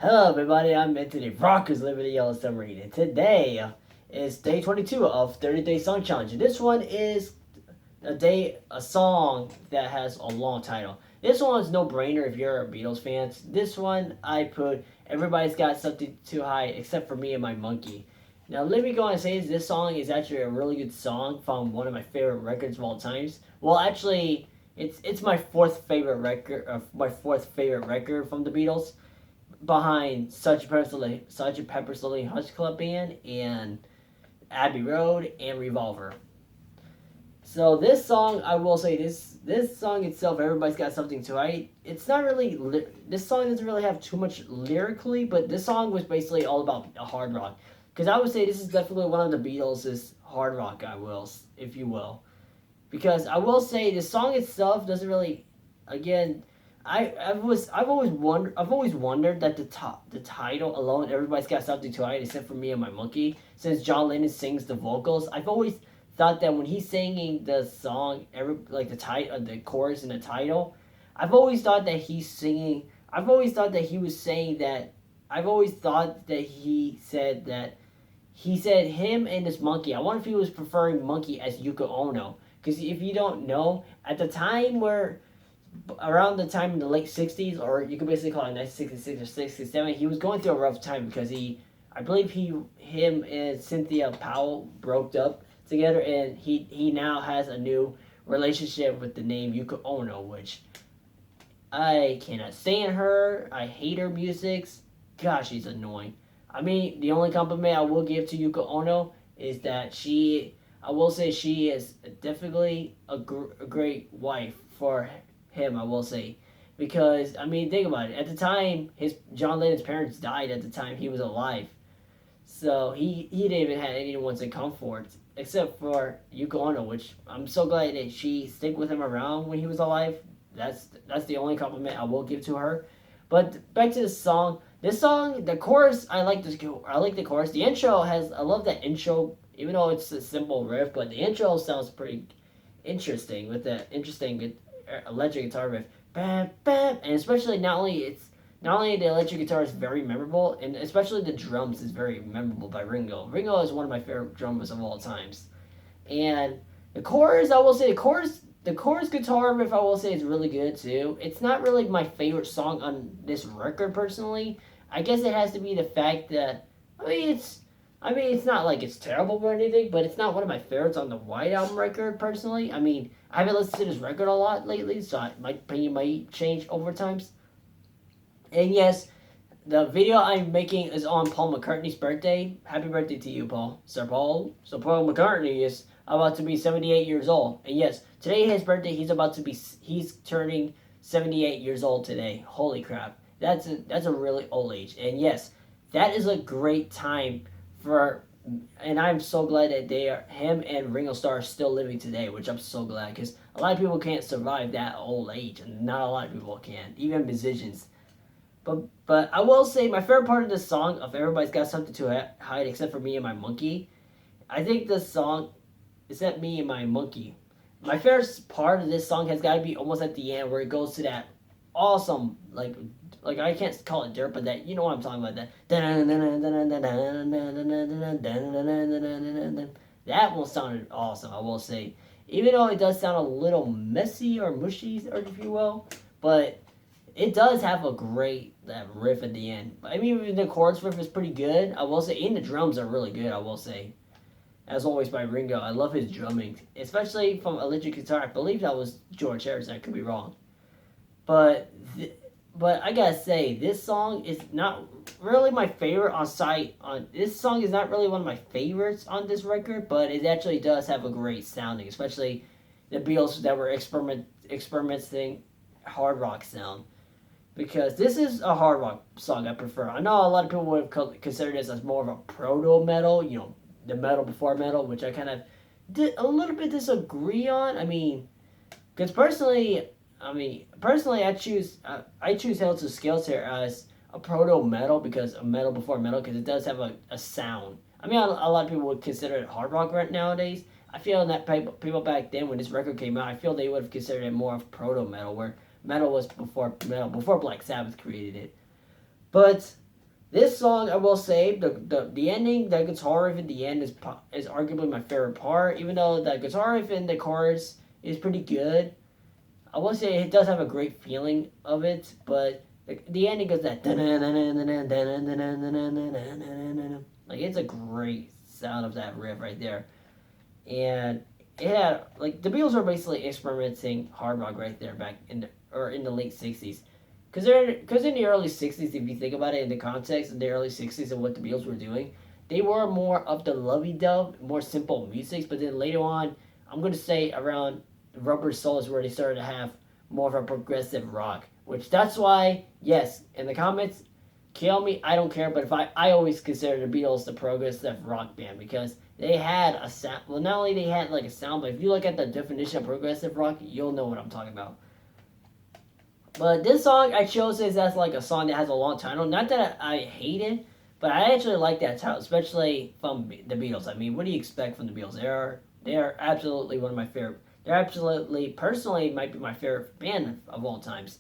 Hello, everybody. I'm Anthony Rockers living in Yellow Submarine, and today is day 22 of 30 Day Song Challenge. And this one is a song that has a long title. This one is no brainer if you're a Beatles fan. This one I put Everybody's Got Something to Hide except for Me and My Monkey. Now, let me go and say this song is actually a really good song from one of my favorite records of all times. Well, actually, it's my fourth favorite record, from the Beatles, behind Sgt. Pepper's Lonely Hearts Club Band and Abbey Road and Revolver. So this song, I will say this song itself, Everybody's Got Something to Hide. It's not really this song doesn't really have too much lyrically, but this song was basically all about hard rock. Because I would say this is definitely one of the Beatles' hard rock, if you will. Because I will say the song itself doesn't really, again, I've always wondered that the title alone, Everybody's Got Something to Hide except for Me and My Monkey, since John Lennon sings the vocals. I've always thought that when he's singing the song, the chorus and the title, I've always thought that he's singing. I've always thought that he was saying that. I've always thought that he said that. He said him and his monkey. I wonder if he was preferring monkey as Yoko Ono. Because if you don't know, at the time where around the time in the late 60s, or you could basically call it 1966 or 67, he was going through a rough time because I believe him and Cynthia Powell broke up together, and he now has a new relationship with the name Yuko Ono, which I cannot stand her. I hate her music. Gosh, she's annoying. I mean, the only compliment I will give to Yuko Ono is that I will say she is definitely a great wife for him, I will say. Because, I mean, think about it. At the time, John Lennon's parents died at the time he was alive. So he didn't even have anyone to comfort except for Yuko Ono, which I'm so glad that she stuck with him around when he was alive. That's the only compliment I will give to her. But back to the song. This song, the chorus, I like the chorus. I love that intro, even though it's a simple riff, but the intro sounds pretty interesting with that interesting electric guitar riff. Bam, bam, and especially not only the electric guitar is very memorable, and especially the drums is very memorable by Ringo. Ringo is one of my favorite drummers of all times. And the chorus, I will say, the chorus guitar riff, I will say, is really good too. It's not really my favorite song on this record personally. I guess it has to be the fact that it's not like it's terrible or anything, but it's not one of my favorites on the White Album record personally. I mean, I haven't listened to this record a lot lately, so my opinion might change over times. And yes, the video I'm making is on Paul McCartney's birthday. Happy birthday to you, Paul. Sir Paul. So Paul McCartney is about to be 78 years old. And yes, today his birthday, he's turning 78 years old today. Holy crap. That's a really old age. And yes, that is a great time and I'm so glad that him and Ringo Starr are still living today, which I'm so glad, because a lot of people can't survive that old age, and not a lot of people can, even musicians. But I will say my favorite part of this song of Everybody's Got Something to Hide except for Me and My Monkey, I think this song is that Me and My Monkey. My favorite part of this song has got to be almost at the end where it goes to that awesome, like I can't call it dirt, but that, you know what I'm talking about, that one sounded awesome, I will say, even though it does sound a little messy or mushy, or if you will, but it does have a great that riff at the end. I mean, the chorus riff is pretty good, I will say, and the drums are really good, I will say. As always by Ringo, I love his drumming, especially from electric guitar. I believe that was George Harrison, I could be wrong. But I gotta say, this song is not really my favorite this song is not really one of my favorites on this record, but it actually does have a great sounding, especially the Beatles that were experimenting hard rock sound. Because this is a hard rock song I prefer. I know a lot of people would consider this as more of a proto metal, the metal before metal, which I kind of did a little bit disagree on. I mean, because personally, I choose Hail to Scales here as a proto metal, because a metal before metal, because it does have a sound. I mean, a lot of people would consider it hard rock right nowadays. I feel that people back then when this record came out, I feel they would have considered it more of proto metal, where metal was before Black Sabbath created it. But This song, I will say, the ending, the guitar riff at the end is arguably my favorite part. Even though the guitar riff in the chorus is pretty good, I will say it does have a great feeling of it. But the ending goes that like it's a great sound of that riff right there, and it had like the Beatles were basically experimenting hard rock right there back in the late '60s. Because in the early '60s, if you think about it in the context of the early '60s and what the Beatles were doing, they were more of the lovey-dove, more simple music. But then later on, I'm going to say around Rubber Soul is where they started to have more of a progressive rock. Which that's why, yes, in the comments, kill me, I don't care. But I always consider the Beatles the progressive rock band because they had a sound. Well, not only they had like a sound, but if you look at the definition of progressive rock, you'll know what I'm talking about. But this song I chose this as like a song that has a long title. Not that I hate it, but I actually like that title, especially from the Beatles. I mean, what do you expect from the Beatles? They are absolutely one of my favorite. They're absolutely personally might be my favorite band of all times.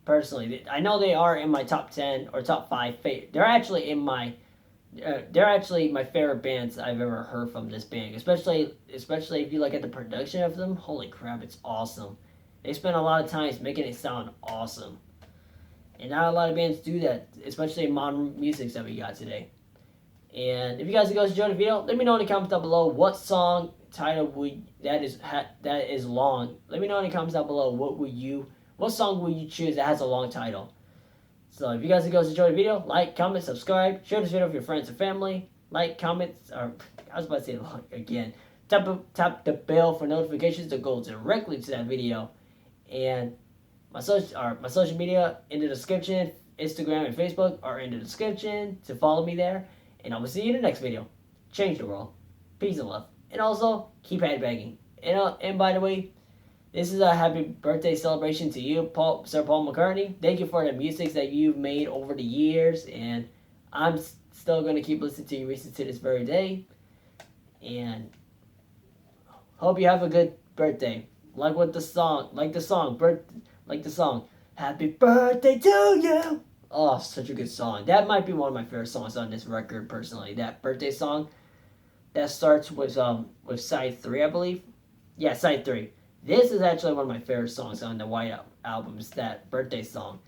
Personally, I know they are in my top 10 or top 5. They're actually in my. They're actually my favorite bands I've ever heard from this band. Especially if you look at the production of them. Holy crap, it's awesome. They spend a lot of time making it sound awesome. And not a lot of bands do that, especially in modern music that we got today. And if you guys enjoyed the video, let me know in the comments down below what song title that is long. Let me know in the comments down below what song would you choose that has a long title. So if you guys enjoyed the video, like, comment, subscribe, share this video with your friends and family. Like, comment, or I was about to say like again. Tap the bell for notifications to go directly to that video. And my social media in the description. Instagram and Facebook are in the description to follow me there. And I will see you in the next video. Change the world. Peace and love. And also, keep headbanging. And by the way, this is a happy birthday celebration to you, Sir Paul McCartney. Thank you for the music that you've made over the years. And I'm still going to keep listening to you recent to this very day. And hope you have a good birthday. Like the song, Happy birthday to you. Oh, such a good song. That might be one of my favorite songs on this record, personally. That birthday song that starts with side 3, I believe. Yeah, side 3. This is actually one of my favorite songs on the White Album. It's that birthday song.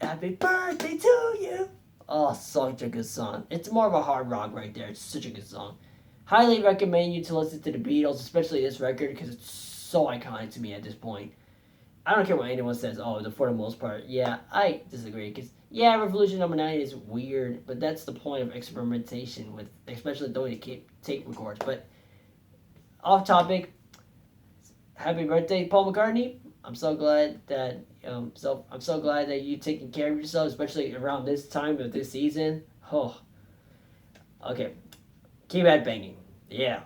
Happy birthday to you. Oh, such a good song. It's more of a hard rock right there. It's such a good song. Highly recommend you to listen to the Beatles, especially this record, because it's so iconic to me at this point. I don't care what anyone says. Oh, for the most part, yeah, I disagree. Because yeah, Revolution Number 9 is weird, but that's the point of experimentation with, especially the way to tape records. But off topic. Happy birthday, Paul McCartney. I'm so glad that I'm so glad that you're taking care of yourself, especially around this time of this season. Oh, okay. Keep headbanging. Yeah.